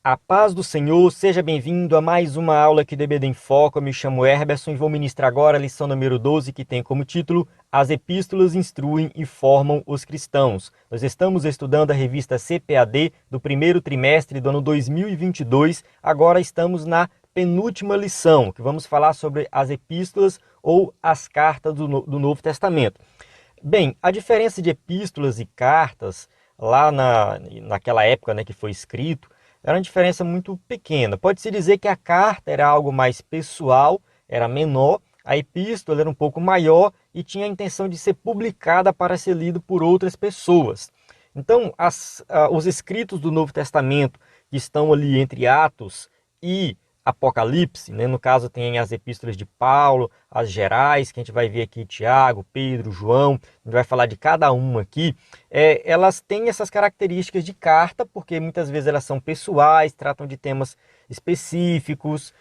A paz do Senhor, seja bem-vindo a mais uma aula aqui do EBD em Foco. Eu me chamo Herberson e vou ministrar agora a lição número 12, que tem como título As Epístolas Instruem e Formam os Cristãos. Nós estamos estudando a revista CPAD do primeiro trimestre do ano 2022. Agora estamos na penúltima lição, que vamos falar sobre as epístolas ou as cartas do Novo Testamento. Bem, a diferença de epístolas e cartas, lá naquela época, né, que foi escrito, era uma diferença muito pequena. Pode-se dizer que a carta era algo mais pessoal, era menor, a epístola era um pouco maior e tinha a intenção de ser publicada para ser lido por outras pessoas. Então, os escritos do Novo Testamento, que estão ali entre Atos e Apocalipse, né? No caso tem as epístolas de Paulo, as gerais, que a gente vai ver aqui Tiago, Pedro, João, a gente vai falar de cada uma aqui. Elas têm essas características de carta, porque muitas vezes elas são pessoais, tratam de temas específicos,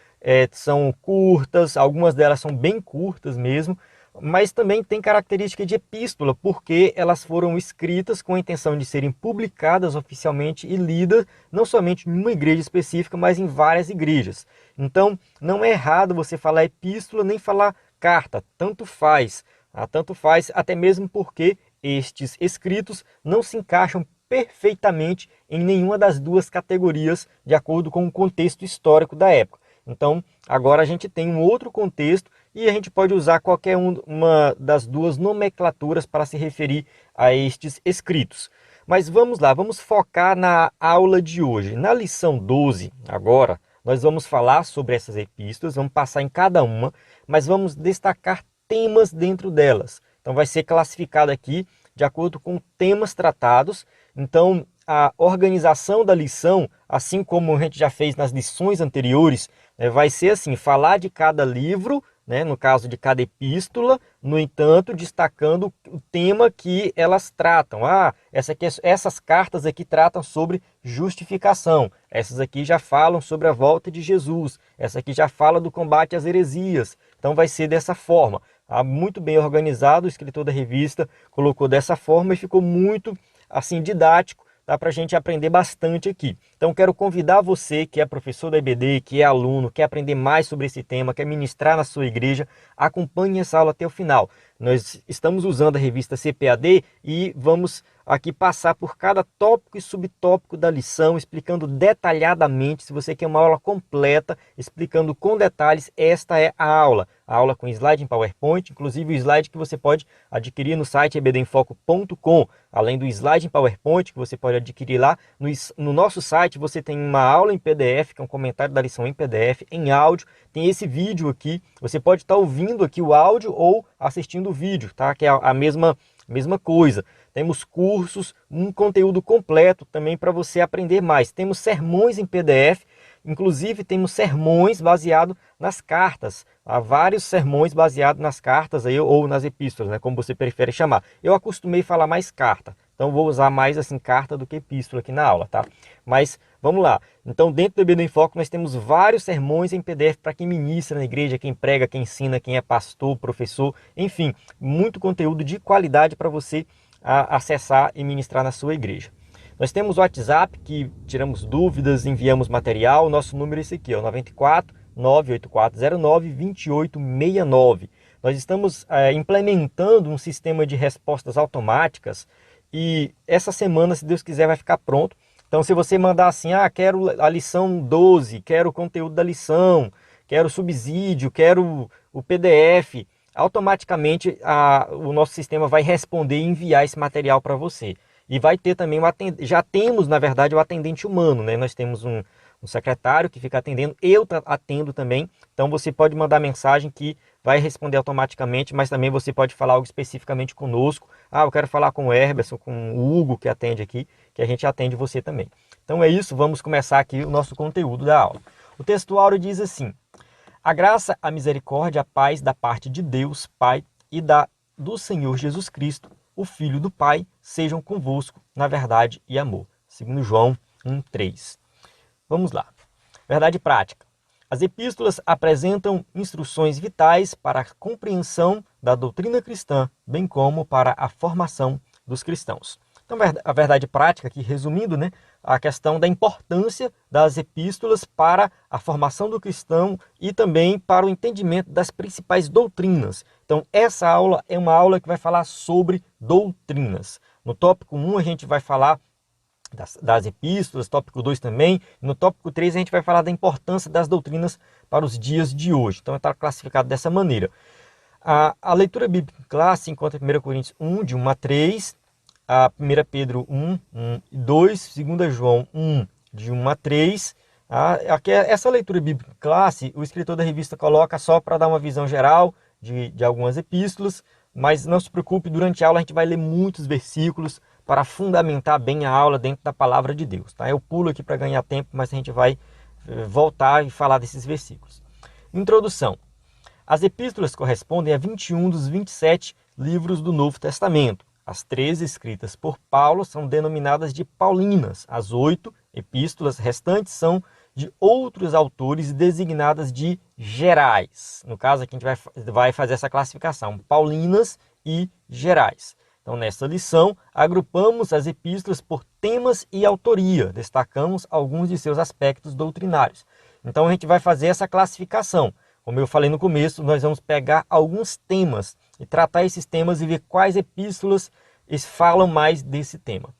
são curtas, algumas delas são bem curtas mesmo, mas também tem característica de epístola, porque elas foram escritas com a intenção de serem publicadas oficialmente e lidas não somente em uma igreja específica, mas em várias igrejas. Então, não é errado você falar epístola nem falar carta, tanto faz. Tanto faz, até mesmo porque estes escritos não se encaixam perfeitamente em nenhuma das duas categorias, de acordo com o contexto histórico da época. Então, agora a gente tem um outro contexto e a gente pode usar qualquer uma das duas nomenclaturas para se referir a estes escritos. Mas vamos lá, vamos focar na aula de hoje. Na lição 12, agora, nós vamos falar sobre essas epístolas, vamos passar em cada uma, mas vamos destacar temas dentro delas. Então vai ser classificado aqui de acordo com temas tratados. Então, a organização da lição, assim como a gente já fez nas lições anteriores, vai ser assim, falar de cada livro, né, no caso de cada epístola, no entanto, destacando o tema que elas tratam. Essas cartas aqui tratam sobre justificação, essas aqui já falam sobre a volta de Jesus, essa aqui já fala do combate às heresias. Então vai ser dessa forma. Muito bem organizado, o escritor da revista colocou dessa forma e ficou muito assim didático. Dá para a gente aprender bastante aqui. Então quero convidar você que é professor da EBD, que é aluno, quer aprender mais sobre esse tema, quer ministrar na sua igreja, acompanhe essa aula até o final. Nós estamos usando a revista CPAD e vamos aqui passar por cada tópico e subtópico da lição, explicando detalhadamente. Se você quer uma aula completa, explicando com detalhes, esta é a aula com slide em PowerPoint, inclusive o slide que você pode adquirir no site ebdenfoco.com, além do slide em PowerPoint que você pode adquirir lá, no nosso site você tem uma aula em PDF, que é um comentário da lição em PDF, em áudio, tem esse vídeo aqui, você pode estar ouvindo aqui o áudio ou assistindo o vídeo, tá? Que é a mesma coisa. Temos cursos, um conteúdo completo também para você aprender mais. Temos sermões em PDF, inclusive temos sermões baseados nas cartas. Há vários sermões baseados nas cartas aí, ou nas epístolas, né, como você prefere chamar. Eu acostumei falar mais carta, então vou usar mais assim carta do que epístola aqui na aula, tá? Mas vamos lá. Então dentro do EBD em Foco nós temos vários sermões em PDF para quem ministra na igreja, quem prega, quem ensina, quem é pastor, professor, enfim, muito conteúdo de qualidade para você acessar e ministrar na sua igreja. Nós temos o WhatsApp, que tiramos dúvidas, enviamos material. Nosso número é esse aqui, ó, 94 98409 2869. Nós estamos implementando um sistema de respostas automáticas e essa semana, se Deus quiser, vai ficar pronto. Então, se você mandar assim, quero a lição 12, quero o conteúdo da lição, quero o subsídio, quero o PDF, automaticamente o nosso sistema vai responder e enviar esse material para você. E vai ter também, já temos, na verdade, o atendente humano, né? Nós temos um secretário que fica atendendo, eu atendo também, então você pode mandar mensagem que vai responder automaticamente, mas também você pode falar algo especificamente conosco. Eu quero falar com o Herberson, com o Hugo que atende aqui, que a gente atende você também. Então é isso, vamos começar aqui o nosso conteúdo da aula. O textuário diz assim: a graça, a misericórdia, a paz da parte de Deus, Pai, e do Senhor Jesus Cristo, o Filho do Pai, sejam convosco na verdade e amor. Segundo João 1:3. Vamos lá. Verdade prática. As epístolas apresentam instruções vitais para a compreensão da doutrina cristã, bem como para a formação dos cristãos. Então, a verdade prática, aqui resumindo, né, a questão da importância das epístolas para a formação do cristão e também para o entendimento das principais doutrinas. Então, essa aula é uma aula que vai falar sobre doutrinas. No tópico 1 a gente vai falar das epístolas, tópico 2 também. No tópico 3 a gente vai falar da importância das doutrinas para os dias de hoje. Então está classificado dessa maneira. A leitura bíblica clássica encontra 1 Coríntios 1, de 1 a 3, a 1 Pedro 1, 1 e 2, 2 João 1, de 1 a 3. Essa leitura bíblica clássica, o escritor da revista coloca só para dar uma visão geral de algumas epístolas, mas não se preocupe, durante a aula a gente vai ler muitos versículos para fundamentar bem a aula dentro da palavra de Deus. Tá? Eu pulo aqui para ganhar tempo, mas a gente vai voltar e falar desses versículos. Introdução. As epístolas correspondem a 21 dos 27 livros do Novo Testamento. As 13 escritas por Paulo são denominadas de paulinas. As 8 epístolas restantes são de outros autores designadas de gerais. No caso aqui a gente vai fazer essa classificação, paulinas e gerais. Então, nesta lição, agrupamos as epístolas por temas e autoria, destacamos alguns de seus aspectos doutrinários. Então, a gente vai fazer essa classificação. Como eu falei no começo, nós vamos pegar alguns temas e tratar esses temas e ver quais epístolas falam mais desse tema.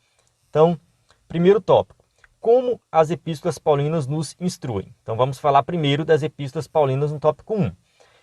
Então, primeiro tópico, como as epístolas paulinas nos instruem. Então, vamos falar primeiro das epístolas paulinas no tópico 1.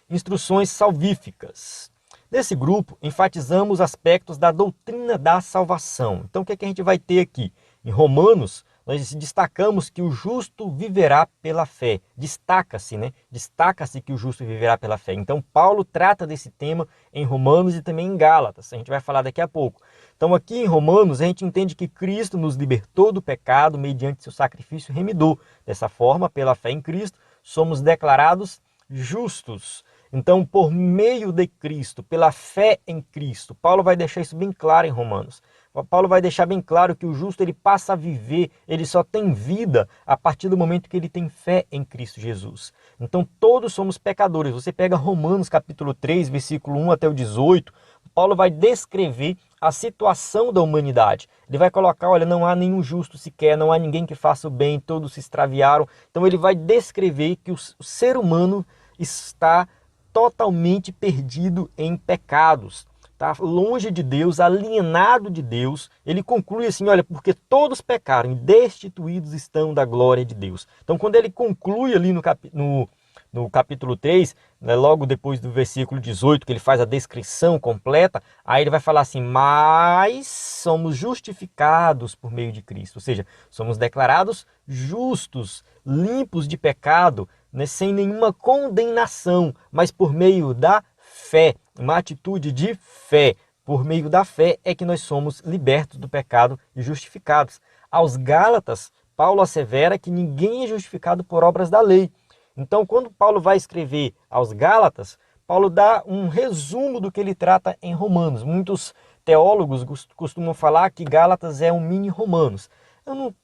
Instruções salvíficas. Nesse grupo, enfatizamos aspectos da doutrina da salvação. Então, o que é que a gente vai ter aqui? Em Romanos, nós destacamos que o justo viverá pela fé. Destaca-se, né? Destaca-se que o justo viverá pela fé. Então, Paulo trata desse tema em Romanos e também em Gálatas. A gente vai falar daqui a pouco. Então, aqui em Romanos, a gente entende que Cristo nos libertou do pecado mediante seu sacrifício remidor. Dessa forma, pela fé em Cristo, somos declarados justos. Então, por meio de Cristo, pela fé em Cristo, Paulo vai deixar isso bem claro em Romanos. Paulo vai deixar bem claro que o justo ele passa a viver, ele só tem vida a partir do momento que ele tem fé em Cristo Jesus. Então, todos somos pecadores. Você pega Romanos capítulo 3, versículo 1 até o 18, Paulo vai descrever a situação da humanidade. Ele vai colocar, olha, não há nenhum justo sequer, não há ninguém que faça o bem, todos se extraviaram. Então, ele vai descrever que o ser humano está totalmente perdido em pecados, tá? Longe de Deus, alienado de Deus. Ele conclui assim, olha, porque todos pecaram e destituídos estão da glória de Deus. Então, quando ele conclui ali no capítulo 3, né, logo depois do versículo 18, que ele faz a descrição completa, aí ele vai falar assim, mas somos justificados por meio de Cristo, ou seja, somos declarados justos, limpos de pecado, né, sem nenhuma condenação, mas por meio da fé, uma atitude de fé. Por meio da fé é que nós somos libertos do pecado e justificados. Aos Gálatas, Paulo assevera que ninguém é justificado por obras da lei. Então, quando Paulo vai escrever aos Gálatas, Paulo dá um resumo do que ele trata em Romanos. Muitos teólogos costumam falar que Gálatas é um mini Romanos. Eu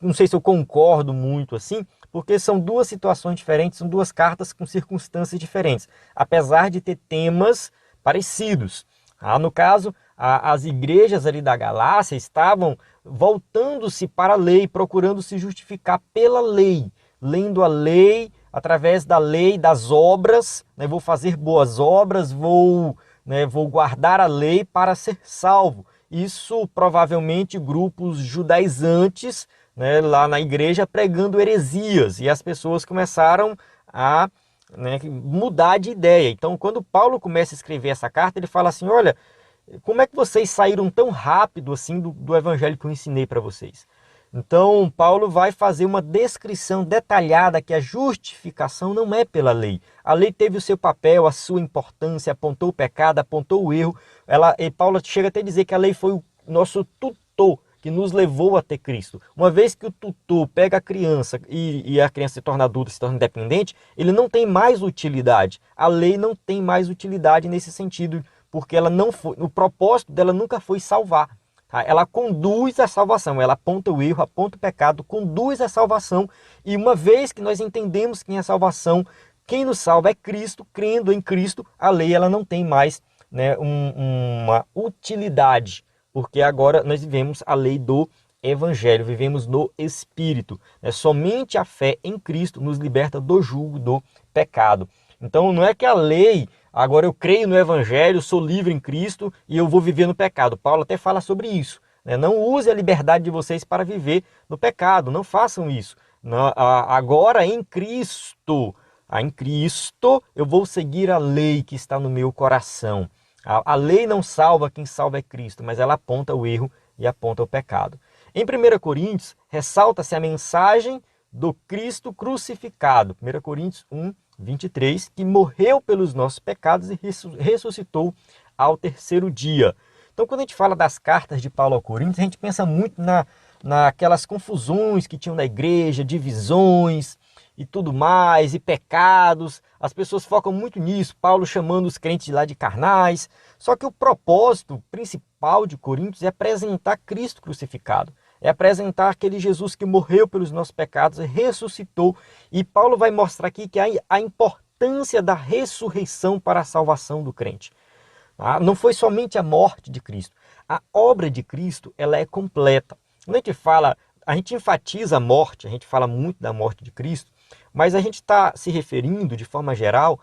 não sei se eu concordo muito assim, porque são duas situações diferentes, são duas cartas com circunstâncias diferentes, apesar de ter temas parecidos. No caso, as igrejas ali da Galácia estavam voltando-se para a lei, procurando se justificar pela lei, lendo a lei, através da lei, das obras, né, vou fazer boas obras, vou guardar a lei para ser salvo. Isso provavelmente grupos judaizantes, né, lá na igreja pregando heresias, e as pessoas começaram a mudar de ideia. Então, quando Paulo começa a escrever essa carta, ele fala assim, olha, como é que vocês saíram tão rápido assim do evangelho que eu ensinei para vocês? Então, Paulo vai fazer uma descrição detalhada que a justificação não é pela lei. A lei teve o seu papel, a sua importância, apontou o pecado, apontou o erro. Paulo chega até a dizer que a lei foi o nosso tutor que nos levou até Cristo. Uma vez que o tutor pega a criança e a criança se torna adulta, se torna independente, ele não tem mais utilidade. A lei não tem mais utilidade nesse sentido, porque ela não foi, o propósito dela nunca foi salvar. Ela conduz à salvação, ela aponta o erro, aponta o pecado, conduz à salvação. E uma vez que nós entendemos quem é a salvação, quem nos salva é Cristo, crendo em Cristo, a lei ela não tem mais uma utilidade, porque agora nós vivemos a lei do Evangelho, vivemos no Espírito. Somente a fé em Cristo nos liberta do jugo do pecado. Então não é que a lei, agora eu creio no Evangelho, sou livre em Cristo e eu vou viver no pecado. Paulo até fala sobre isso. Não use a liberdade de vocês para viver no pecado, não façam isso. Agora em Cristo, eu vou seguir a lei que está no meu coração. A lei não salva, quem salva é Cristo, mas ela aponta o erro e aponta o pecado. Em 1 Coríntios, ressalta-se a mensagem do Cristo crucificado. 1 Coríntios 1, 23, que morreu pelos nossos pecados e ressuscitou ao terceiro dia. Então, quando a gente fala das cartas de Paulo ao Coríntios, a gente pensa muito naquelas confusões que tinham na igreja, divisões e tudo mais, e pecados. As pessoas focam muito nisso, Paulo chamando os crentes de lá de carnais. Só que o propósito principal de Coríntios é apresentar Cristo crucificado. É apresentar aquele Jesus que morreu pelos nossos pecados e ressuscitou. E Paulo vai mostrar aqui que a importância da ressurreição para a salvação do crente. Não foi somente a morte de Cristo. A obra de Cristo, ela é completa. Quando a gente enfatiza a morte, a gente fala muito da morte de Cristo, mas a gente está se referindo, de forma geral,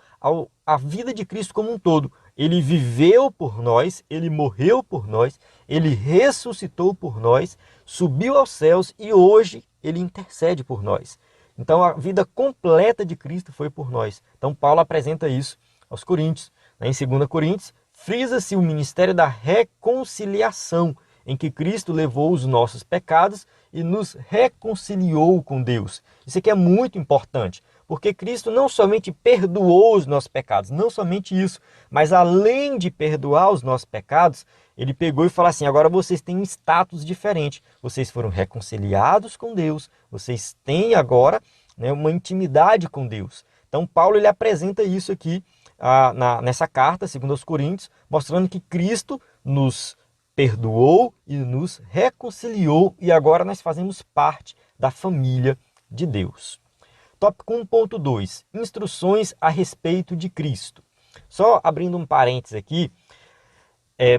à vida de Cristo como um todo. Ele viveu por nós, ele morreu por nós, ele ressuscitou por nós, subiu aos céus e hoje ele intercede por nós. Então a vida completa de Cristo foi por nós. Então Paulo apresenta isso aos Coríntios. Em 2 Coríntios, frisa-se o ministério da reconciliação, em que Cristo levou os nossos pecados e nos reconciliou com Deus. Isso aqui é muito importante, porque Cristo não somente perdoou os nossos pecados, não somente isso, mas além de perdoar os nossos pecados, ele pegou e falou assim: agora vocês têm um status diferente, vocês foram reconciliados com Deus, vocês têm agora uma intimidade com Deus. Então Paulo ele apresenta isso aqui nessa carta, segundo aos Coríntios, mostrando que Cristo nos perdoou e nos reconciliou e agora nós fazemos parte da família de Deus. Tópico 1.2, instruções a respeito de Cristo. Só abrindo um parênteses aqui,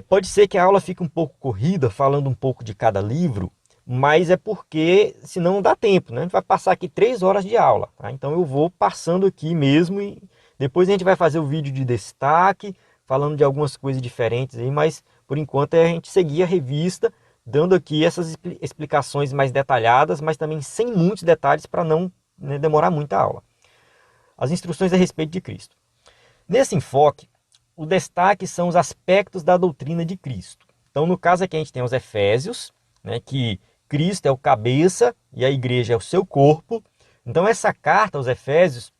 pode ser que a aula fique um pouco corrida, falando um pouco de cada livro, mas é porque senão não dá tempo, né? A gente vai passar aqui 3 horas de aula, tá? Então eu vou passando aqui mesmo e depois a gente vai fazer o vídeo de destaque, falando de algumas coisas diferentes aí, mas por enquanto é a gente seguir a revista, dando aqui essas explicações mais detalhadas, mas também sem muitos detalhes para não demorar muito a aula. As instruções a respeito de Cristo. Nesse enfoque, o destaque são os aspectos da doutrina de Cristo. Então, no caso aqui a gente tem os Efésios, que Cristo é o cabeça e a igreja é o seu corpo. Então essa carta aos Efésios,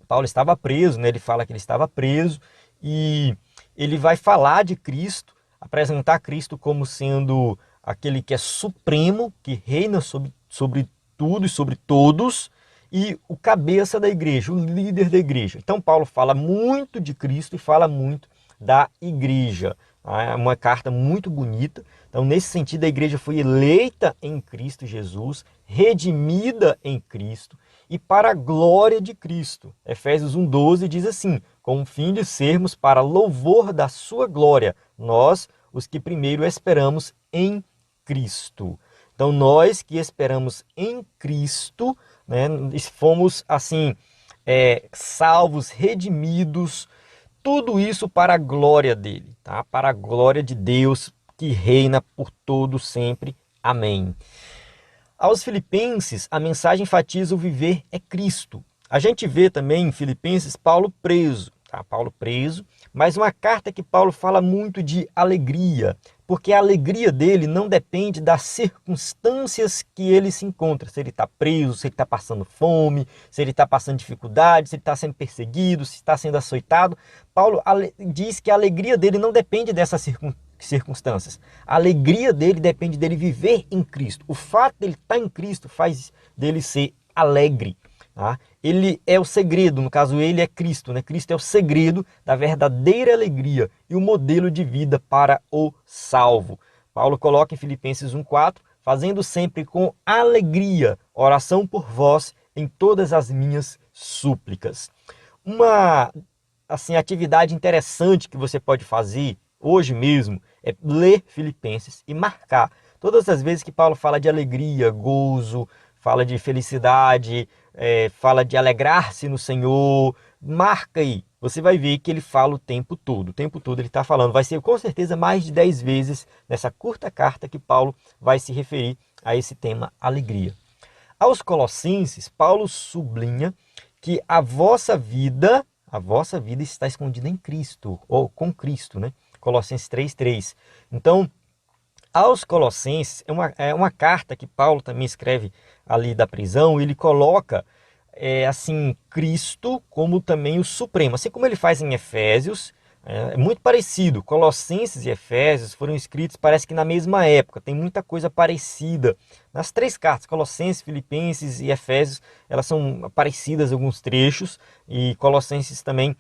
Paulo estava preso, ele fala que ele estava preso e ele vai falar de Cristo, apresentar Cristo como sendo aquele que é supremo, que reina sobre tudo e sobre todos, e o cabeça da igreja, o líder da igreja. Então Paulo fala muito de Cristo e fala muito da igreja. É uma carta muito bonita. Então, nesse sentido, a igreja foi eleita em Cristo Jesus, redimida em Cristo e para a glória de Cristo. Efésios 1,12 diz assim: com o fim de sermos para louvor da sua glória, nós, os que primeiro esperamos em Cristo. Então, nós que esperamos em Cristo, fomos assim, salvos, redimidos, tudo isso para a glória dele, tá? Para a glória de Deus que reina por todo sempre. Amém. Aos Filipenses, a mensagem enfatiza o viver é Cristo. A gente vê também em Filipenses Paulo preso, tá? Paulo preso, mas uma carta que Paulo fala muito de alegria, porque a alegria dele não depende das circunstâncias que ele se encontra. Se ele está preso, se ele está passando fome, se ele está passando dificuldade, se ele está sendo perseguido, se está sendo açoitado. Paulo diz que a alegria dele não depende dessas circunstâncias. A alegria dele depende dele viver em Cristo. O fato dele estar em Cristo faz dele ser alegre. Tá? Ele é o segredo, no caso ele é Cristo, Cristo é o segredo da verdadeira alegria e o modelo de vida para o salvo. Paulo coloca em Filipenses 1,4, fazendo sempre com alegria oração por vós em todas as minhas súplicas. Uma atividade interessante que você pode fazer hoje mesmo é ler Filipenses e marcar. Todas as vezes que Paulo fala de alegria, gozo, fala de felicidade, fala de alegrar-se no Senhor, marca aí. Você vai ver que ele fala o tempo todo ele está falando. Vai ser com certeza mais de 10 vezes nessa curta carta que Paulo vai se referir a esse tema alegria. Aos Colossenses, Paulo sublinha que a vossa vida está escondida em Cristo, ou com Cristo, né? Colossenses 3:3. Então, aos Colossenses, é uma carta que Paulo também escreve ali da prisão, ele coloca assim, Cristo como também o Supremo, assim como ele faz em Efésios. É muito parecido. Colossenses e Efésios foram escritos, parece que na mesma época. Tem muita coisa parecida. Nas três cartas, Colossenses, Filipenses e Efésios, elas são parecidas em alguns trechos. E Colossenses também,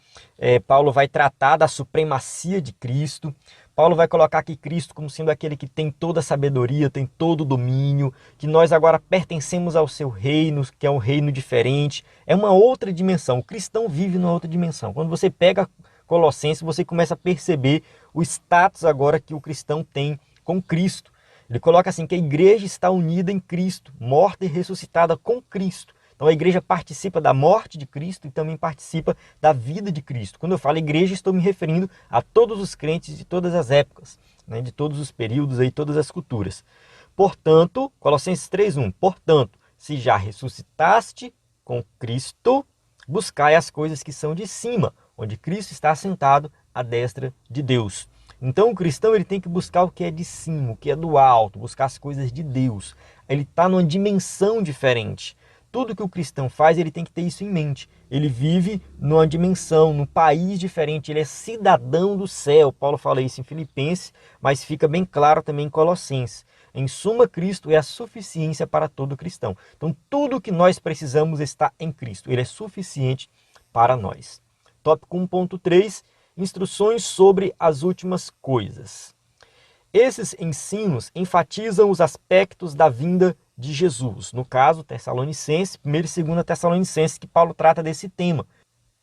Paulo vai tratar da supremacia de Cristo. Paulo vai colocar aqui Cristo como sendo aquele que tem toda a sabedoria, tem todo o domínio, que nós agora pertencemos ao seu reino, que é um reino diferente. É uma outra dimensão. O cristão vive numa outra dimensão. Quando você pega Colossenses, você começa a perceber o status agora que o cristão tem com Cristo. Ele coloca assim que a igreja está unida em Cristo, morta e ressuscitada com Cristo. Então a igreja participa da morte de Cristo e também participa da vida de Cristo. Quando eu falo igreja, estou me referindo a todos os crentes de todas as épocas, né, de todos os períodos, aí, todas as culturas. Portanto, Colossenses 3:1, portanto, se já ressuscitaste com Cristo, buscai as coisas que são de cima, onde Cristo está assentado à destra de Deus. Então o cristão ele tem que buscar o que é de cima, o que é do alto, buscar as coisas de Deus. Ele está numa dimensão diferente. Tudo que o cristão faz, ele tem que ter isso em mente. Ele vive numa dimensão, num país diferente, ele é cidadão do céu. Paulo fala isso em Filipenses, mas fica bem claro também em Colossenses. Em suma, Cristo é a suficiência para todo cristão. Então tudo que nós precisamos está em Cristo. Ele é suficiente para nós. Tópico 1.3, instruções sobre as últimas coisas. Esses ensinos enfatizam os aspectos da vinda de Jesus. No caso, Tessalonicenses, 1 e 2 Tessalonicenses, que Paulo trata desse tema.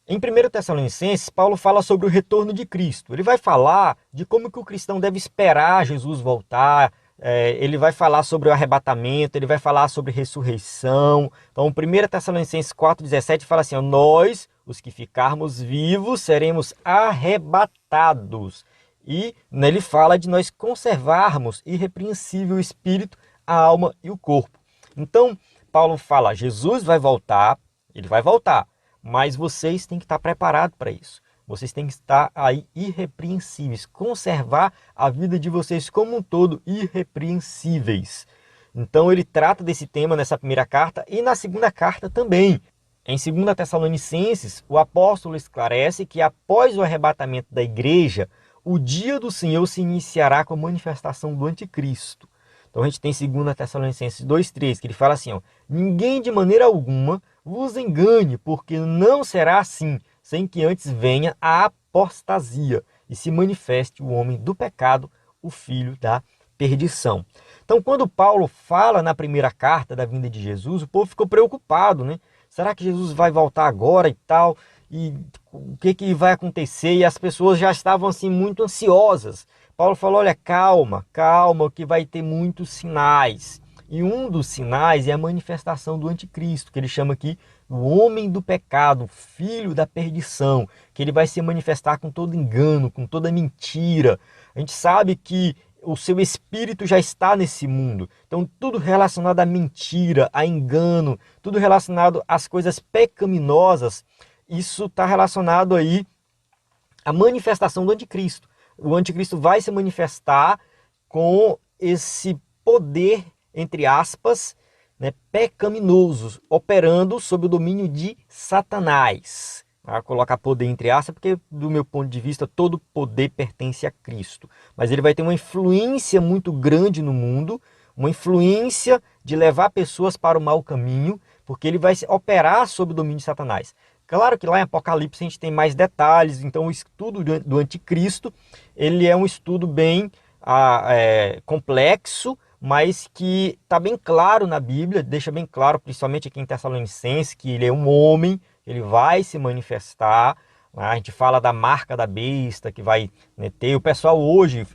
Em 1 Tessalonicenses, Paulo fala sobre o retorno de Cristo. Ele vai falar de como que o cristão deve esperar Jesus voltar. Ele vai falar sobre o arrebatamento, ele vai falar sobre ressurreição. Então, 1 Tessalonicenses 4,17 fala assim, nós, os que ficarmos vivos, seremos arrebatados. E ele fala de nós conservarmos irrepreensível o espírito, a alma e o corpo. Então, Paulo fala, Jesus vai voltar, ele vai voltar, mas vocês têm que estar preparados para isso. Vocês têm que estar aí irrepreensíveis, conservar a vida de vocês como um todo irrepreensíveis. Então ele trata desse tema nessa primeira carta e na segunda carta também. Em 2 Tessalonicenses, o apóstolo esclarece que após o arrebatamento da igreja, o dia do Senhor se iniciará com a manifestação do anticristo. Então a gente tem 2 Tessalonicenses 2,3, que ele fala assim, ninguém de maneira alguma vos engane, porque não será assim, sem que antes venha a apostasia e se manifeste o homem do pecado, o filho da perdição. Então, quando Paulo fala na primeira carta da vinda de Jesus, o povo ficou preocupado, né? Será que Jesus vai voltar agora e tal? E o que vai acontecer? E as pessoas já estavam assim muito ansiosas. Paulo falou, olha, calma, calma, que vai ter muitos sinais. E um dos sinais é a manifestação do anticristo, que ele chama aqui o homem do pecado, o filho da perdição, que ele vai se manifestar com todo engano, com toda mentira. A gente sabe que o seu espírito já está nesse mundo. Então tudo relacionado à mentira, a engano, tudo relacionado às coisas pecaminosas, isso está relacionado aí à manifestação do anticristo. O anticristo vai se manifestar com esse poder, entre aspas, né, pecaminosos, operando sob o domínio de Satanás. Tá? Colocar poder entre aspas, porque do meu ponto de vista todo poder pertence a Cristo. Mas ele vai ter uma influência muito grande no mundo, uma influência de levar pessoas para o mau caminho, porque ele vai operar sob o domínio de Satanás. Claro que lá em Apocalipse a gente tem mais detalhes, então o estudo do anticristo, ele é um estudo bem complexo, mas que está bem claro na Bíblia, deixa bem claro, principalmente aqui em Tessalonicenses, que ele é um homem, ele vai se manifestar, A gente fala da marca da besta que vai, né, ter. O pessoal hoje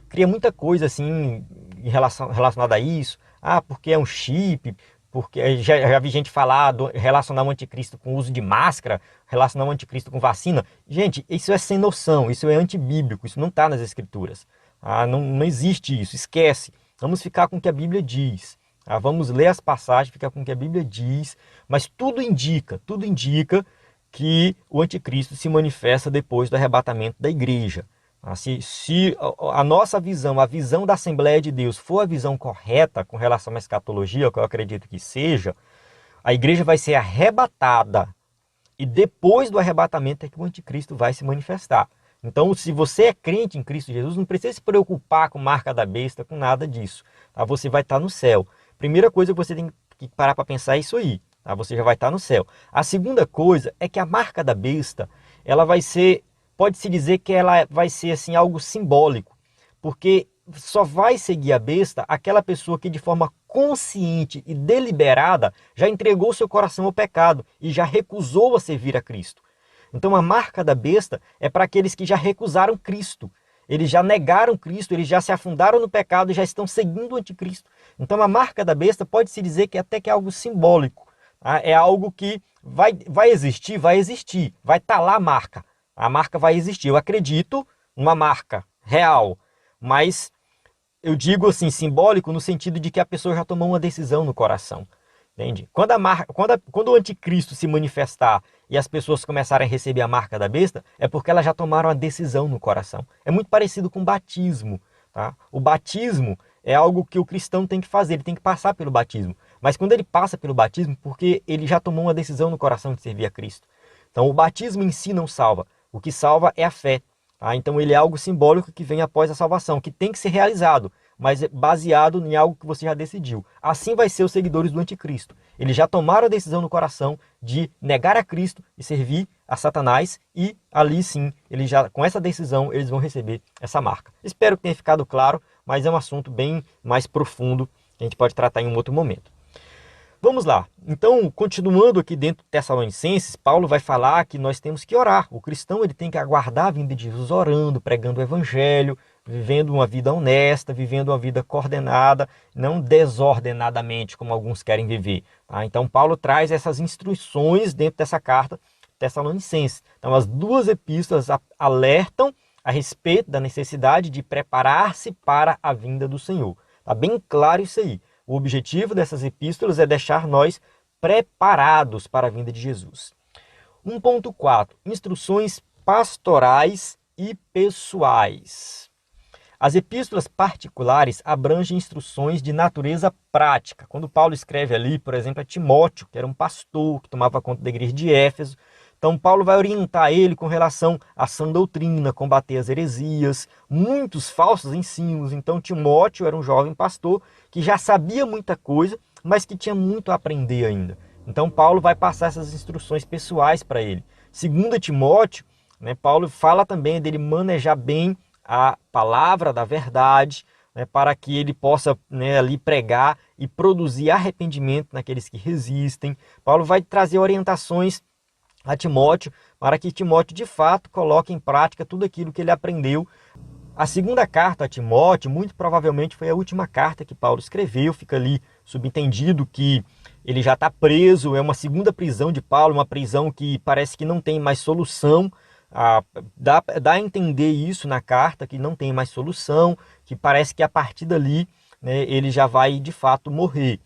cria muita coisa assim relacionada a isso. Ah, porque é um chip, porque já vi gente falar, relacionar o anticristo com o uso de máscara, relacionar o anticristo com vacina. Gente, isso é sem noção, isso é antibíblico, isso não está nas escrituras. Não existe isso, esquece. Vamos ficar com o que a Bíblia diz. Vamos ler as passagens, ficar com o que a Bíblia diz, mas tudo indica que o anticristo se manifesta depois do arrebatamento da igreja. Se a nossa visão, a visão da Assembleia de Deus, for a visão correta com relação à escatologia, que eu acredito que seja, a igreja vai ser arrebatada. E depois do arrebatamento é que o anticristo vai se manifestar. Então, se você é crente em Cristo Jesus, não precisa se preocupar com marca da besta, com nada disso. Tá? Você vai estar no céu. Primeira coisa que você tem que parar para pensar é isso aí. Tá? Você já vai estar no céu. A segunda coisa é que a marca da besta, ela vai ser, pode-se dizer que ela vai ser assim, algo simbólico. Porque só vai seguir a besta aquela pessoa que de forma consciente e deliberada já entregou seu coração ao pecado e já recusou a servir a Cristo. Então a marca da besta é para aqueles que já recusaram Cristo. Eles já negaram Cristo, eles já se afundaram no pecado e já estão seguindo o anticristo. Então a marca da besta pode-se dizer que até que é algo simbólico. Tá? É algo que vai existir, vai estar lá a marca. A marca vai existir. Eu acredito numa marca real, mas eu digo assim, simbólico no sentido de que a pessoa já tomou uma decisão no coração. Entende? Quando o anticristo se manifestar e as pessoas começarem a receber a marca da besta, é porque elas já tomaram a decisão no coração. É muito parecido com o batismo. Tá? O batismo é algo que o cristão tem que fazer, ele tem que passar pelo batismo. Mas quando ele passa pelo batismo, porque ele já tomou uma decisão no coração de servir a Cristo. Então o batismo em si não salva. O que salva é a fé. Tá? Então ele é algo simbólico que vem após a salvação, que tem que ser realizado, mas é baseado em algo que você já decidiu. Assim vai ser os seguidores do anticristo. Eles já tomaram a decisão no coração de negar a Cristo e servir a Satanás, e ali sim, eles já, com essa decisão, eles vão receber essa marca. Espero que tenha ficado claro, mas é um assunto bem mais profundo que a gente pode tratar em um outro momento. Vamos lá. Então, continuando aqui dentro de Tessalonicenses, Paulo vai falar que nós temos que orar. O cristão ele tem que aguardar a vinda de Jesus orando, pregando o evangelho, vivendo uma vida honesta, vivendo uma vida coordenada, não desordenadamente, como alguns querem viver. Tá? Então, Paulo traz essas instruções dentro dessa carta Tessalonicenses. Então, as duas epístolas alertam a respeito da necessidade de preparar-se para a vinda do Senhor. Está bem claro isso aí. O objetivo dessas epístolas é deixar nós preparados para a vinda de Jesus. 1.4. Instruções pastorais e pessoais. As epístolas particulares abrangem instruções de natureza prática. Quando Paulo escreve ali, por exemplo, a Timóteo, que era um pastor que tomava conta da igreja de Éfeso, então Paulo vai orientar ele com relação à sã doutrina, combater as heresias, muitos falsos ensinos. Então Timóteo era um jovem pastor que já sabia muita coisa, mas que tinha muito a aprender ainda. Então Paulo vai passar essas instruções pessoais para ele. Segundo Timóteo, né, Paulo fala também dele manejar bem a palavra da verdade, né, para que ele possa, né, ali pregar e produzir arrependimento naqueles que resistem. Paulo vai trazer orientações a Timóteo, para que Timóteo de fato coloque em prática tudo aquilo que ele aprendeu. A segunda carta a Timóteo, muito provavelmente foi a última carta que Paulo escreveu, fica ali subentendido que ele já está preso, é uma segunda prisão de Paulo, uma prisão que parece que não tem mais solução. Dá a entender isso na carta, que não tem mais solução, que parece que a partir dali, né, ele já vai de fato morrer.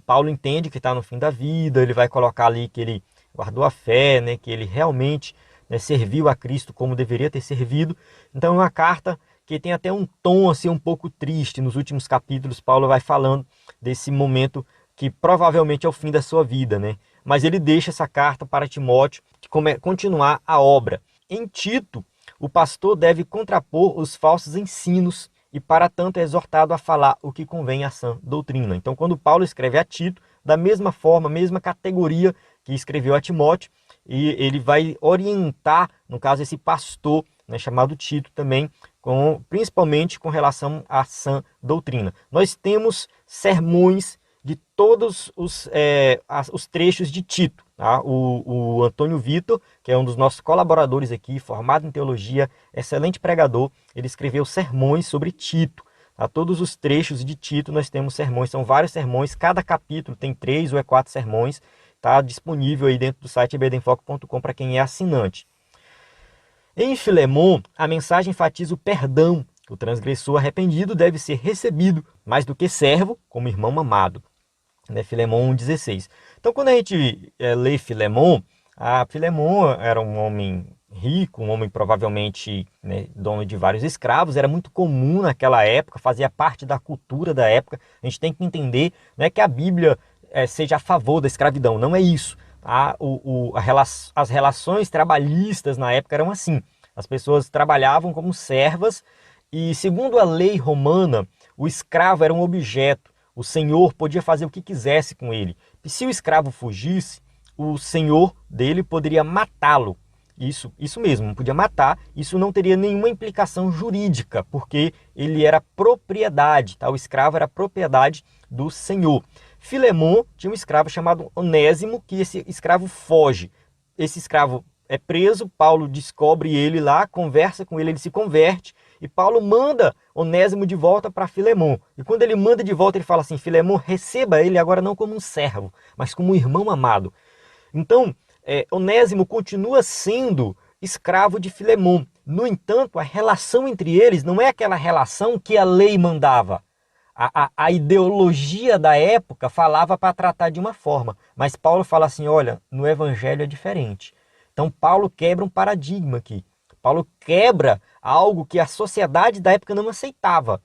Paulo entende que está no fim da vida, ele vai colocar ali que ele guardou a fé, né, que ele realmente, né, serviu a Cristo como deveria ter servido. Então é uma carta que tem até um tom assim, um pouco triste. Nos últimos capítulos, Paulo vai falando desse momento que provavelmente é o fim da sua vida, né? Mas ele deixa essa carta para Timóteo continuar a obra. Em Tito, o pastor deve contrapor os falsos ensinos e, para tanto, é exortado a falar o que convém à sã doutrina. Então, quando Paulo escreve a Tito, da mesma forma, mesma categoria que escreveu a Timóteo, e ele vai orientar, no caso, esse pastor, né, chamado Tito também, principalmente com relação à sã doutrina. Nós temos sermões de todos os trechos de Tito. Tá? O Antônio Vitor, que é um dos nossos colaboradores aqui, formado em teologia, excelente pregador, ele escreveu sermões sobre Tito. Tá? Todos os trechos de Tito nós temos sermões, são vários sermões, cada capítulo tem 3 ou 4 sermões, está disponível aí dentro do site ebedenfoco.com para quem é assinante. Em Filemon, a mensagem enfatiza o perdão. O transgressor arrependido deve ser recebido mais do que servo, como irmão amado. Filemon 1,16. Então, quando a gente lê Filemon, Filemon era um homem rico, um homem provavelmente dono de vários escravos, era muito comum naquela época, fazia parte da cultura da época. A gente tem que entender, não é que a Bíblia seja a favor da escravidão, não é isso. As relações trabalhistas na época eram assim. As pessoas trabalhavam como servas e, segundo a lei romana, o escravo era um objeto. O senhor podia fazer o que quisesse com ele. E se o escravo fugisse, o senhor dele poderia matá-lo. Isso mesmo, não podia matar. Isso não teria nenhuma implicação jurídica, porque ele era propriedade, tá? O escravo era propriedade do senhor. Filemon tinha um escravo chamado Onésimo, que esse escravo foge. Esse escravo é preso, Paulo descobre ele lá, conversa com ele se converte, e Paulo manda Onésimo de volta para Filemon. E quando ele manda de volta, ele fala assim: Filemon, receba ele agora não como um servo, mas como um irmão amado. Então, Onésimo continua sendo escravo de Filemon. No entanto, a relação entre eles não é aquela relação que a lei mandava. A ideologia da época falava para tratar de uma forma, mas Paulo fala assim: olha, no evangelho é diferente. Então Paulo quebra um paradigma aqui. Paulo quebra algo que a sociedade da época não aceitava.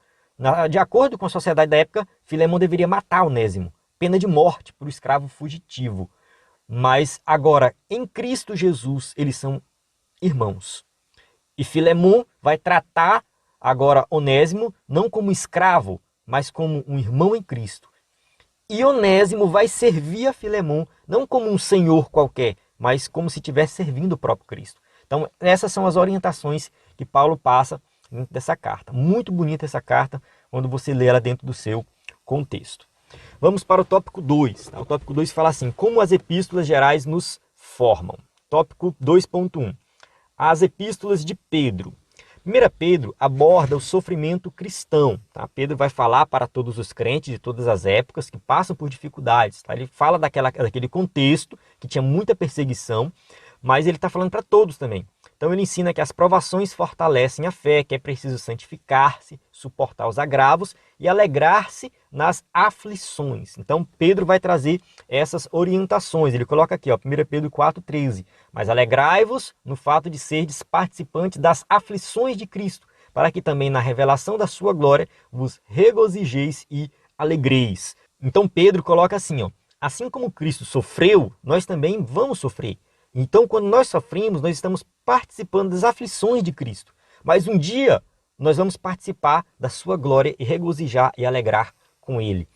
De acordo com a sociedade da época, Filemon deveria matar Onésimo, pena de morte para o escravo fugitivo. Mas agora, em Cristo Jesus, eles são irmãos. E Filemon vai tratar agora Onésimo não como escravo, mas como um irmão em Cristo. E Onésimo vai servir a Filemon não como um senhor qualquer, mas como se estivesse servindo o próprio Cristo. Então, essas são as orientações que Paulo passa dentro dessa carta. Muito bonita essa carta, quando você lê ela dentro do seu contexto. Vamos para o tópico 2. O tópico 2 fala assim: como as epístolas gerais nos formam. Tópico 2.1. As epístolas de Pedro. 1 Pedro aborda o sofrimento cristão. Tá? Pedro vai falar para todos os crentes de todas as épocas que passam por dificuldades. Tá? Ele fala daquele contexto que tinha muita perseguição, mas ele está falando para todos também. Então ele ensina que as provações fortalecem a fé, que é preciso santificar-se, suportar os agravos e alegrar-se nas aflições. Então Pedro vai trazer essas orientações. Ele coloca aqui, 1 Pedro 4,13. Mas alegrai-vos no fato de serdes participantes das aflições de Cristo, para que também na revelação da sua glória vos regozijeis e alegreis. Então Pedro coloca assim, assim como Cristo sofreu, nós também vamos sofrer. Então, quando nós sofremos, nós estamos participando das aflições de Cristo. Mas um dia, nós vamos participar da sua glória e regozijar e alegrar com Ele.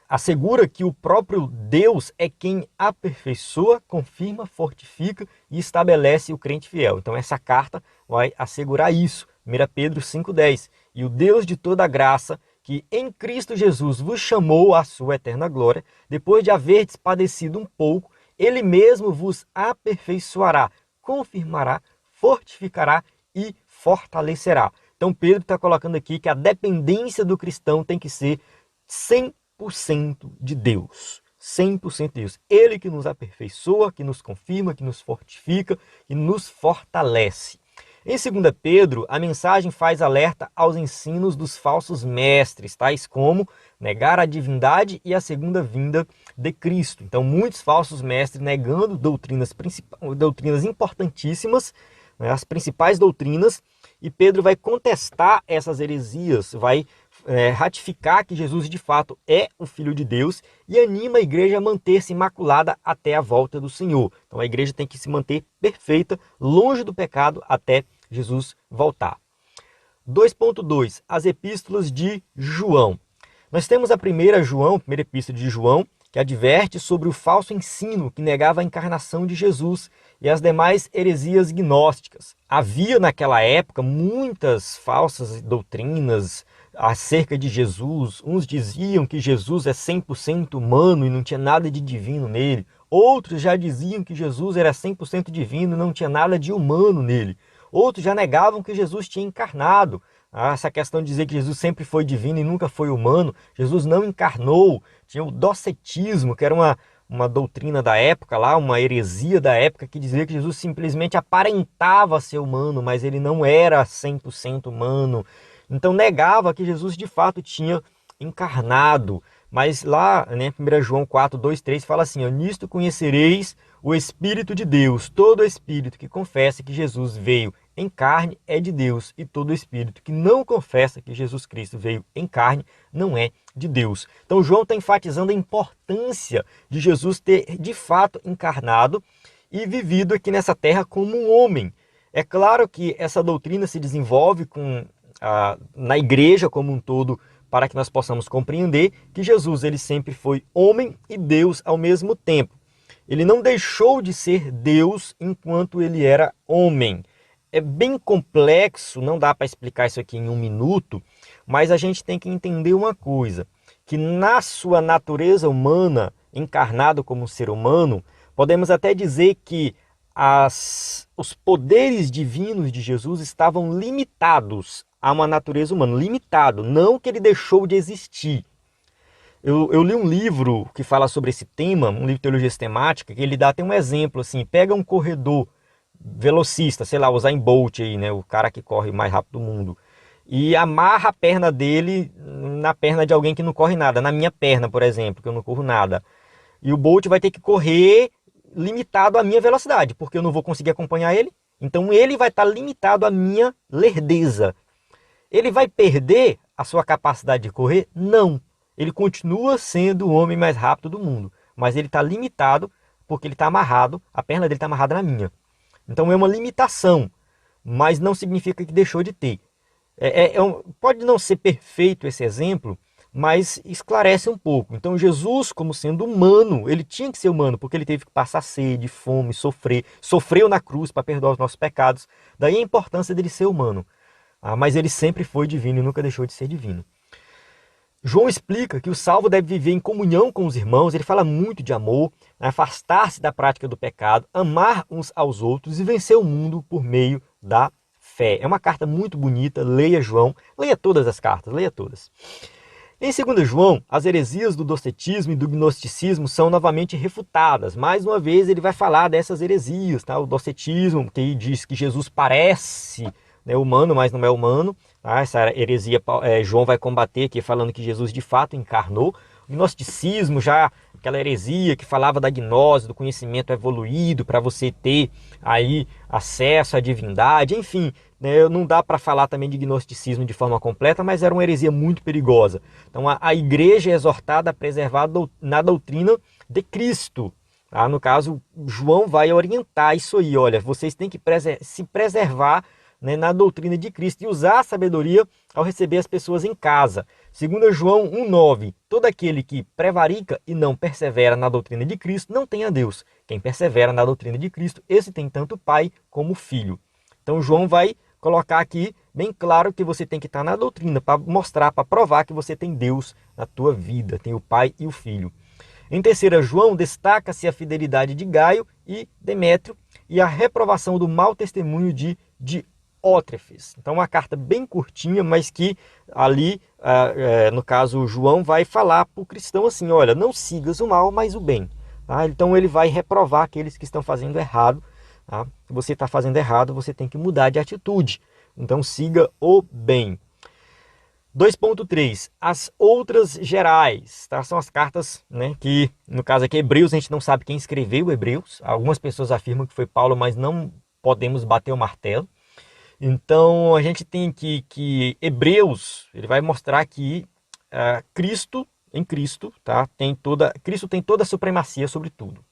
Assegura que o próprio Deus é quem aperfeiçoa, confirma, fortifica e estabelece o crente fiel. Então, essa carta vai assegurar isso. 1 Pedro 5,10. E o Deus de toda graça, que em Cristo Jesus vos chamou à sua eterna glória, depois de haverdes padecido um pouco, Ele mesmo vos aperfeiçoará, confirmará, fortificará e fortalecerá. Então Pedro está colocando aqui que a dependência do cristão tem que ser 100% de Deus. 100% de Deus. Ele que nos aperfeiçoa, que nos confirma, que nos fortifica, que nos fortalece. Em 2 Pedro, a mensagem faz alerta aos ensinos dos falsos mestres, tais como negar a divindade e a segunda vinda de Cristo. Então, muitos falsos mestres negando doutrinas importantíssimas, as principais doutrinas, e Pedro vai contestar essas heresias, vai ratificar que Jesus de fato é o Filho de Deus e anima a igreja a manter-se imaculada até a volta do Senhor. Então a igreja tem que se manter perfeita, longe do pecado até Jesus voltar. 2.2. As epístolas de João. Nós temos a primeira epístola de João, que adverte sobre o falso ensino que negava a encarnação de Jesus e as demais heresias gnósticas. Havia naquela época muitas falsas doutrinas, acerca de Jesus. Uns diziam que Jesus é 100% humano e não tinha nada de divino nele. Outros já diziam que Jesus era 100% divino e não tinha nada de humano nele. Outros já negavam que Jesus tinha encarnado. Essa questão de dizer que Jesus sempre foi divino e nunca foi humano. Jesus não encarnou. Tinha o docetismo, que era uma doutrina da época lá, uma heresia da época, que dizia que Jesus simplesmente aparentava ser humano, mas ele não era 100% humano. Então negava que Jesus de fato tinha encarnado. Mas lá, né, 1 João 4, 2, 3 fala assim, ó, nisto conhecereis o Espírito de Deus. Todo espírito que confessa que Jesus veio em carne é de Deus, e todo espírito que não confessa que Jesus Cristo veio em carne não é de Deus. Então João está enfatizando a importância de Jesus ter de fato encarnado e vivido aqui nessa terra como um homem. É claro que essa doutrina se desenvolve na igreja como um todo, para que nós possamos compreender que Jesus ele sempre foi homem e Deus ao mesmo tempo. Ele não deixou de ser Deus enquanto ele era homem. É bem complexo, não dá para explicar isso aqui em um minuto, mas a gente tem que entender uma coisa, que na sua natureza humana, encarnado como um ser humano, podemos até dizer que os poderes divinos de Jesus estavam limitados a uma natureza humana, limitado, não que ele deixou de existir. Eu li um livro que fala sobre esse tema, um livro de teologia sistemática, que ele dá até um exemplo, assim, pega um corredor velocista, sei lá, o Usain Bolt aí, né, o cara que corre mais rápido do mundo, e amarra a perna dele na perna de alguém que não corre nada, na minha perna, por exemplo, que eu não corro nada. E o Bolt vai ter que correr limitado à minha velocidade, porque eu não vou conseguir acompanhar ele, então ele vai estar limitado à minha lerdeza. Ele vai perder a sua capacidade de correr? Não. Ele continua sendo o homem mais rápido do mundo, mas ele está limitado porque ele está amarrado, a perna dele está amarrada na minha. Então é uma limitação, mas não significa que deixou de ter. Pode não ser perfeito esse exemplo, mas esclarece um pouco. Então Jesus, como sendo humano, ele tinha que ser humano, porque ele teve que passar sede, fome, sofreu na cruz para perdoar os nossos pecados. Daí a importância dele ser humano. Mas ele sempre foi divino e nunca deixou de ser divino. João explica que o salvo deve viver em comunhão com os irmãos, ele fala muito de amor, afastar-se da prática do pecado, amar uns aos outros e vencer o mundo por meio da fé. É uma carta muito bonita, leia João, leia todas as cartas, leia todas. Em 2 João, as heresias do docetismo e do gnosticismo são novamente refutadas. Mais uma vez ele vai falar dessas heresias, tá? O docetismo, que diz que Jesus parece humano, mas não é humano. Essa heresia João vai combater aqui, falando que Jesus de fato encarnou. O gnosticismo, já aquela heresia que falava da gnose, do conhecimento evoluído, para você ter aí acesso à divindade, enfim, não dá para falar também de gnosticismo de forma completa, mas era uma heresia muito perigosa. Então a igreja é exortada a preservar na doutrina de Cristo. No caso, João vai orientar isso aí, olha, vocês têm que se preservar na doutrina de Cristo e usar a sabedoria ao receber as pessoas em casa. 2 João 1,9, todo aquele que prevarica e não persevera na doutrina de Cristo não tem a Deus. Quem persevera na doutrina de Cristo, esse tem tanto pai como filho. Então João vai colocar aqui bem claro que você tem que estar na doutrina para mostrar, para provar que você tem Deus na tua vida, tem o pai e o filho. Em 3 João, destaca-se a fidelidade de Gaio e Demétrio e a reprovação do mau testemunho de Diótrefes. Então uma carta bem curtinha, mas que ali, no caso, João vai falar para o cristão assim, olha, não sigas o mal, mas o bem. Então ele vai reprovar aqueles que estão fazendo errado. Se você está fazendo errado, você tem que mudar de atitude. Então siga o bem. 2.3, as outras gerais, são as cartas, que no caso aqui Hebreus, a gente não sabe quem escreveu Hebreus. Algumas pessoas afirmam que foi Paulo, mas não podemos bater o martelo. Então a gente tem que Hebreus, ele vai mostrar que Cristo tem toda a supremacia sobre tudo.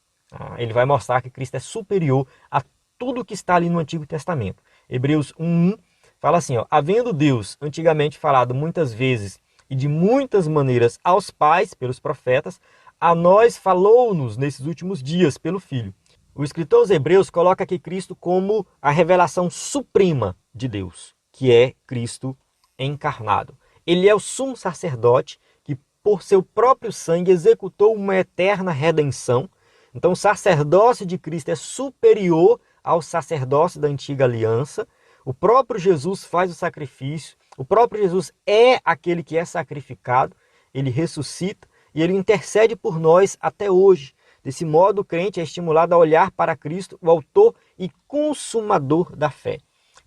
Ele vai mostrar que Cristo é superior a tudo que está ali no Antigo Testamento. Hebreus 1:1 fala assim, havendo Deus antigamente falado muitas vezes e de muitas maneiras aos pais pelos profetas, a nós falou-nos nesses últimos dias pelo Filho. O escritor aos Hebreus coloca aqui Cristo como a revelação suprema de Deus, que é Cristo encarnado. Ele é o sumo sacerdote que, por seu próprio sangue, executou uma eterna redenção. Então, o sacerdócio de Cristo é superior ao sacerdócio da antiga aliança. O próprio Jesus faz o sacrifício. O próprio Jesus é aquele que é sacrificado. Ele ressuscita e ele intercede por nós até hoje. Desse modo, o crente é estimulado a olhar para Cristo, o autor e consumador da fé.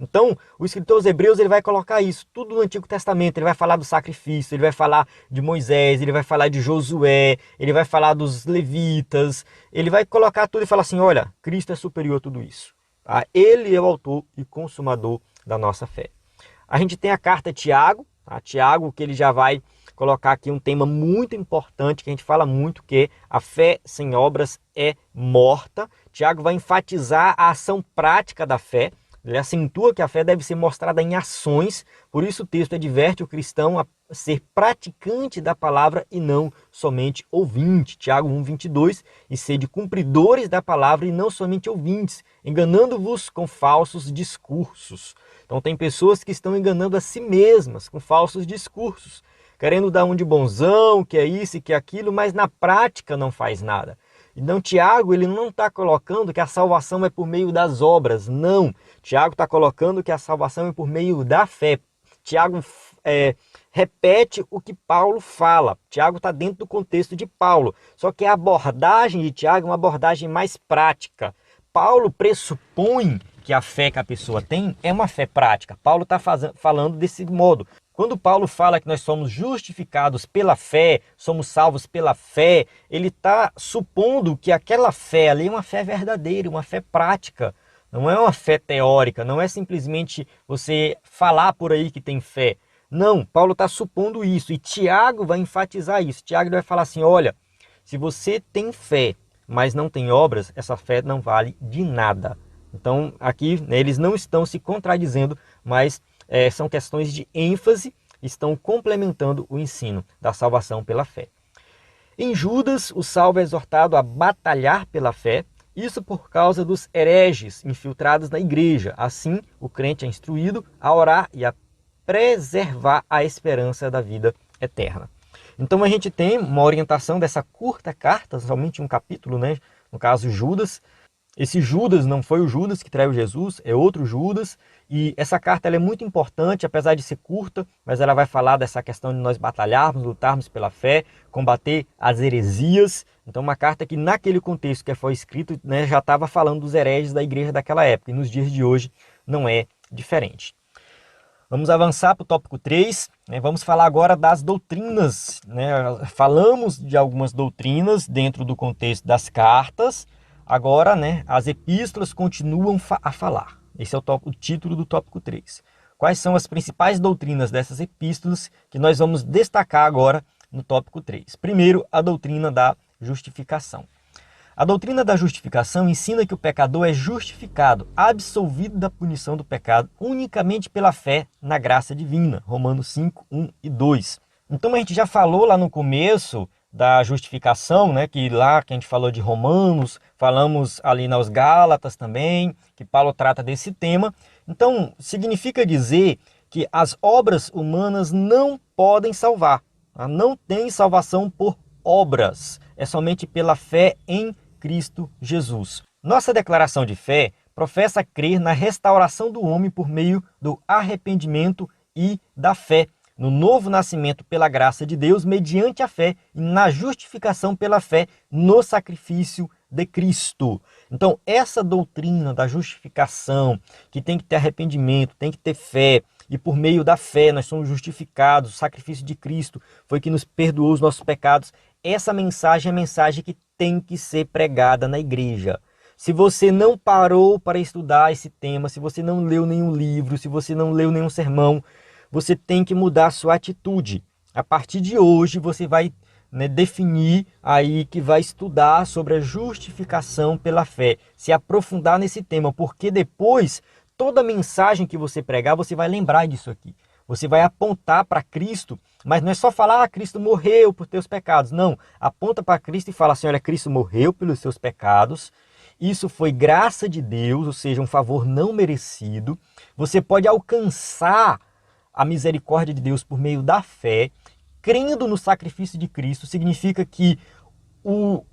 Então, o escritor aos Hebreus ele vai colocar isso tudo no Antigo Testamento. Ele vai falar do sacrifício, ele vai falar de Moisés, ele vai falar de Josué, ele vai falar dos levitas. Ele vai colocar tudo e falar assim, olha, Cristo é superior a tudo isso. Tá? Ele é o autor e consumador da nossa fé. A gente tem a carta Tiago, tá? Tiago, que ele já vai colocar aqui um tema muito importante, que a gente fala muito, que é a fé sem obras é morta. Tiago vai enfatizar a ação prática da fé. Ele acentua que a fé deve ser mostrada em ações, por isso o texto adverte o cristão a ser praticante da palavra e não somente ouvinte. Tiago 1,22, e sede cumpridores da palavra e não somente ouvintes, enganando-vos com falsos discursos. Então tem pessoas que estão enganando a si mesmas com falsos discursos, querendo dar um de bonzão, que é isso e que é aquilo, mas na prática não faz nada. Então Tiago ele não está colocando que a salvação é por meio das obras, não. Tiago está colocando que a salvação é por meio da fé. Tiago repete o que Paulo fala. Tiago está dentro do contexto de Paulo, só que a abordagem de Tiago é uma abordagem mais prática. Paulo pressupõe que a fé que a pessoa tem é uma fé prática. Paulo está falando desse modo. Quando Paulo fala que nós somos justificados pela fé, somos salvos pela fé, ele está supondo que aquela fé ali é uma fé verdadeira, uma fé prática. Não é uma fé teórica, não é simplesmente você falar por aí que tem fé. Não, Paulo está supondo isso e Tiago vai enfatizar isso. Tiago vai falar assim, olha, se você tem fé, mas não tem obras, essa fé não vale de nada. Então aqui eles não estão se contradizendo, mas são questões de ênfase, estão complementando o ensino da salvação pela fé. Em Judas, o salvo é exortado a batalhar pela fé, isso por causa dos hereges infiltrados na igreja. Assim, o crente é instruído a orar e a preservar a esperança da vida eterna. Então a gente tem uma orientação dessa curta carta, somente um capítulo, né? No caso Judas. Esse Judas não foi o Judas que traiu Jesus, é outro Judas. E essa carta ela é muito importante, apesar de ser curta, mas ela vai falar dessa questão de nós batalharmos, lutarmos pela fé, combater as heresias. Então uma carta que naquele contexto que foi escrito, né, já estava falando dos hereges da igreja daquela época. E nos dias de hoje não é diferente. Vamos avançar para o tópico 3, né? Vamos falar agora das doutrinas, né? Falamos de algumas doutrinas dentro do contexto das cartas, agora, né, as epístolas continuam a falar. Esse é o título do tópico 3. Quais são as principais doutrinas dessas epístolas que nós vamos destacar agora no tópico 3? Primeiro, a doutrina da justificação. A doutrina da justificação ensina que o pecador é justificado, absolvido da punição do pecado, unicamente pela fé na graça divina. Romanos 5, 1 e 2. Então a gente já falou lá no começo da justificação, né, que lá que a gente falou de Romanos, falamos ali nos Gálatas também, que Paulo trata desse tema. Então significa dizer que as obras humanas não podem salvar. Tá? Não tem salvação por obras, é somente pela fé em Cristo Jesus. Nossa declaração de fé professa crer na restauração do homem por meio do arrependimento e da fé, no novo nascimento pela graça de Deus mediante a fé e na justificação pela fé no sacrifício de Cristo. Então, essa doutrina da justificação, que tem que ter arrependimento, tem que ter fé, e por meio da fé nós somos justificados, o sacrifício de Cristo foi que nos perdoou os nossos pecados. Essa mensagem é a mensagem que tem que ser pregada na igreja. Se você não parou para estudar esse tema, se você não leu nenhum livro, se você não leu nenhum sermão, você tem que mudar a sua atitude. A partir de hoje você vai, né, definir aí que vai estudar sobre a justificação pela fé, se aprofundar nesse tema, porque depois toda mensagem que você pregar, você vai lembrar disso aqui. Você vai apontar para Cristo, mas não é só falar, Cristo morreu por teus pecados. Não, aponta para Cristo e fala assim, olha, Cristo morreu pelos seus pecados. Isso foi graça de Deus, ou seja, um favor não merecido. Você pode alcançar a misericórdia de Deus por meio da fé, crendo no sacrifício de Cristo, significa que o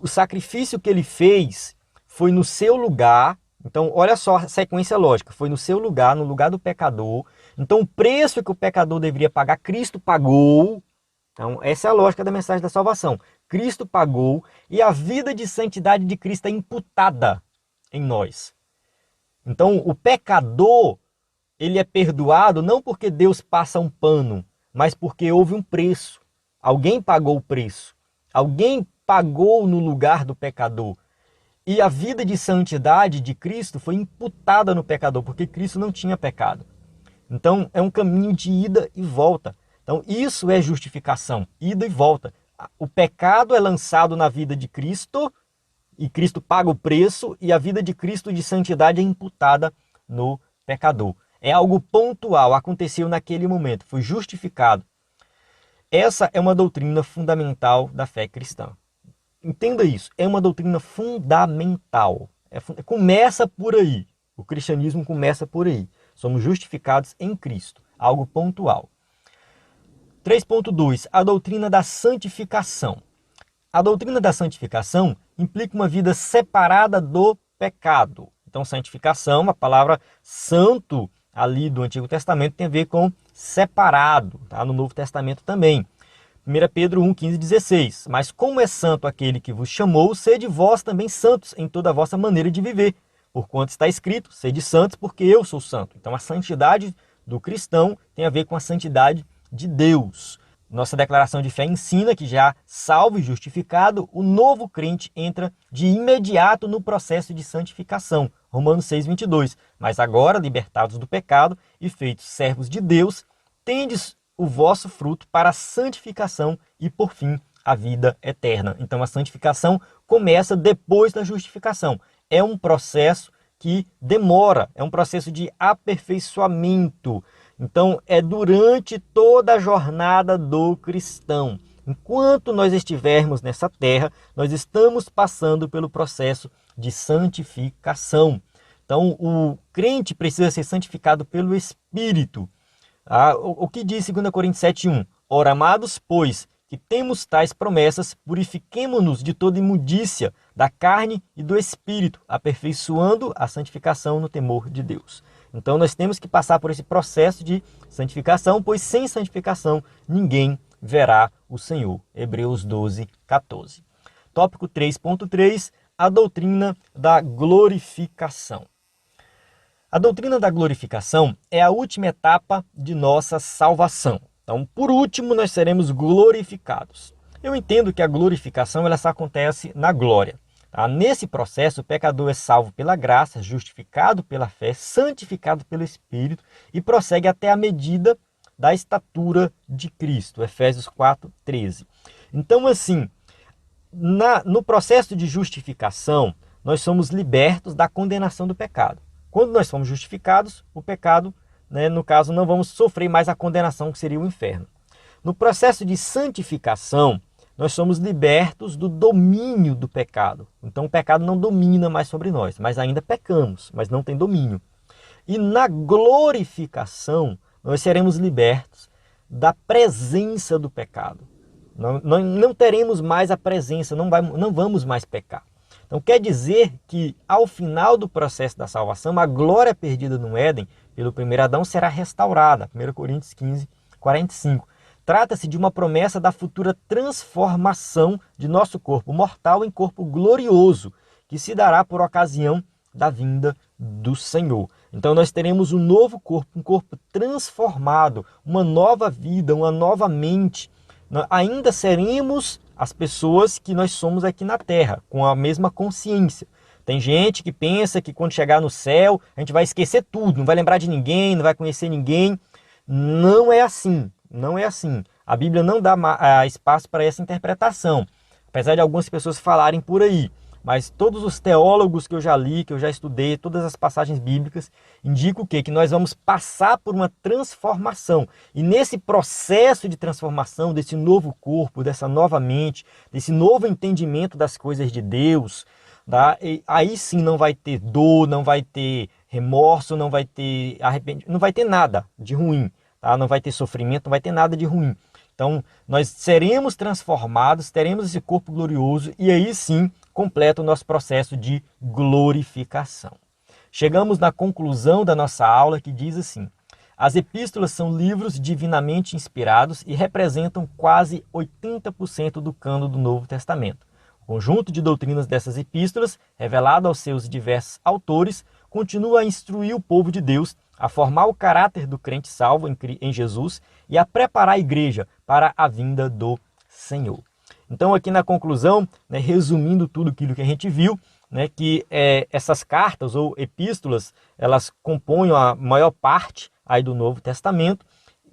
sacrifício que ele fez foi no seu lugar. Então, olha só a sequência lógica. Foi no seu lugar, no lugar do pecador. Então, o preço que o pecador deveria pagar, Cristo pagou. Então, essa é a lógica da mensagem da salvação. Cristo pagou e a vida de santidade de Cristo é imputada em nós. Então, o pecador, ele é perdoado não porque Deus passa um pano, mas porque houve um preço. Alguém pagou o preço. Alguém pagou no lugar do pecador. E a vida de santidade de Cristo foi imputada no pecador, porque Cristo não tinha pecado. Então, é um caminho de ida e volta. Então, isso é justificação, ida e volta. O pecado é lançado na vida de Cristo, e Cristo paga o preço, e a vida de Cristo de santidade é imputada no pecador. É algo pontual, aconteceu naquele momento, foi justificado. Essa é uma doutrina fundamental da fé cristã. Entenda isso, é uma doutrina fundamental. Começa por aí. O cristianismo começa por aí. Somos justificados em Cristo, algo pontual. 3.2. A doutrina da santificação. A doutrina da santificação implica uma vida separada do pecado. Então, santificação, a palavra santo ali do Antigo Testamento tem a ver com separado, tá? No Novo Testamento também. 1 Pedro 1, 15 e 16. Mas como é santo aquele que vos chamou, sede vós também santos em toda a vossa maneira de viver. Porquanto está escrito, sede santos porque eu sou santo. Então a santidade do cristão tem a ver com a santidade de Deus. Nossa declaração de fé ensina que já salvo e justificado, o novo crente entra de imediato no processo de santificação. Romanos 6, 22. Mas agora, libertados do pecado e feitos servos de Deus, tendes o vosso fruto para a santificação e, por fim, a vida eterna. Então, a santificação começa depois da justificação. É um processo que demora, é um processo de aperfeiçoamento. Então, é durante toda a jornada do cristão. Enquanto nós estivermos nessa terra, nós estamos passando pelo processo de santificação. Então, o crente precisa ser santificado pelo Espírito. O que diz 2 Coríntios 7,1? Ora, amados, pois, que temos tais promessas, purifiquemo-nos de toda imundícia, da carne e do espírito, aperfeiçoando a santificação no temor de Deus. Então nós temos que passar por esse processo de santificação, pois sem santificação ninguém verá o Senhor. Hebreus 12, 14. Tópico 3.3, a doutrina da glorificação. A doutrina da glorificação é a última etapa de nossa salvação. Então, por último, nós seremos glorificados. Eu entendo que a glorificação ela só acontece na glória. Tá? Nesse processo, o pecador é salvo pela graça, justificado pela fé, santificado pelo Espírito e prossegue até a medida da estatura de Cristo. Efésios 4, 13. Então, assim, no processo de justificação, nós somos libertos da condenação do pecado. Quando nós somos justificados, o pecado, no caso, não vamos sofrer mais a condenação, que seria o inferno. No processo de santificação, nós somos libertos do domínio do pecado. Então o pecado não domina mais sobre nós, mas ainda pecamos, mas não tem domínio. E na glorificação, nós seremos libertos da presença do pecado. Não teremos mais a presença, não vamos mais pecar. Então quer dizer que ao final do processo da salvação, a glória perdida no Éden pelo primeiro Adão será restaurada. 1 Coríntios 15, 45. Trata-se de uma promessa da futura transformação de nosso corpo mortal em corpo glorioso, que se dará por ocasião da vinda do Senhor. Então nós teremos um novo corpo, um corpo transformado, uma nova vida, uma nova mente. Ainda seremos as pessoas que nós somos aqui na Terra, com a mesma consciência. Tem gente que pensa que quando chegar no céu, a gente vai esquecer tudo, não vai lembrar de ninguém, não vai conhecer ninguém. Não é assim, não é assim. A Bíblia não dá espaço para essa interpretação, apesar de algumas pessoas falarem por aí. Mas todos os teólogos que eu já li, que eu já estudei, todas as passagens bíblicas, indicam o quê? Que nós vamos passar por uma transformação. E nesse processo de transformação, desse novo corpo, dessa nova mente, desse novo entendimento das coisas de Deus, tá? E aí sim não vai ter dor, não vai ter remorso, não vai ter arrependimento, não vai ter nada de ruim. tá? Não vai ter sofrimento, não vai ter nada de ruim. Então, nós seremos transformados, teremos esse corpo glorioso e aí sim completa o nosso processo de glorificação. Chegamos na conclusão da nossa aula que diz assim: as epístolas são livros divinamente inspirados e representam quase 80% do cânon do Novo Testamento. O conjunto de doutrinas dessas epístolas, revelado aos seus diversos autores, continua a instruir o povo de Deus, a formar o caráter do crente salvo em Jesus e a preparar a igreja para a vinda do Senhor. Então, aqui na conclusão, né, resumindo tudo aquilo que a gente viu, né, que essas cartas ou epístolas, elas compõem a maior parte aí do Novo Testamento.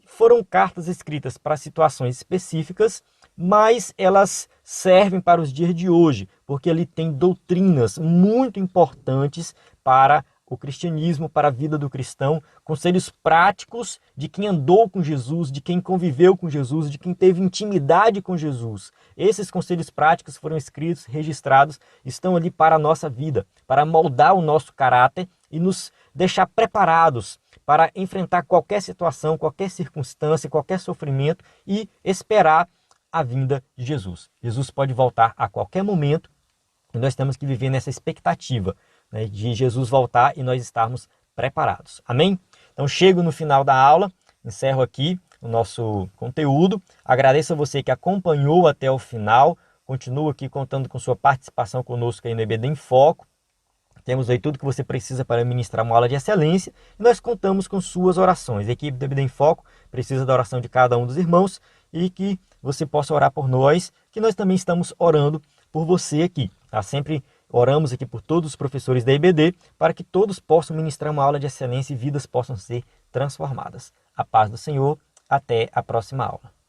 Foram cartas escritas para situações específicas, mas elas servem para os dias de hoje, porque ele tem doutrinas muito importantes para o cristianismo, para a vida do cristão, conselhos práticos de quem andou com Jesus, de quem conviveu com Jesus, de quem teve intimidade com Jesus. Esses conselhos práticos foram escritos, registrados, estão ali para a nossa vida, para moldar o nosso caráter e nos deixar preparados para enfrentar qualquer situação, qualquer circunstância, qualquer sofrimento e esperar a vinda de Jesus. Jesus pode voltar a qualquer momento e nós temos que viver nessa expectativa, né, de Jesus voltar e nós estarmos preparados. Amém? Então chego no final da aula, encerro aqui o nosso conteúdo. Agradeço a você que acompanhou até o final. Continuo aqui contando com sua participação conosco aí no EBD em Foco. Temos aí tudo que você precisa para ministrar uma aula de excelência e nós contamos com suas orações. A equipe do EBD em Foco precisa da oração de cada um dos irmãos e que você possa orar por nós, que nós também estamos orando por você aqui. Tá? Sempre oramos aqui por todos os professores da EBD para que todos possam ministrar uma aula de excelência e vidas possam ser transformadas. A paz do Senhor, até a próxima aula.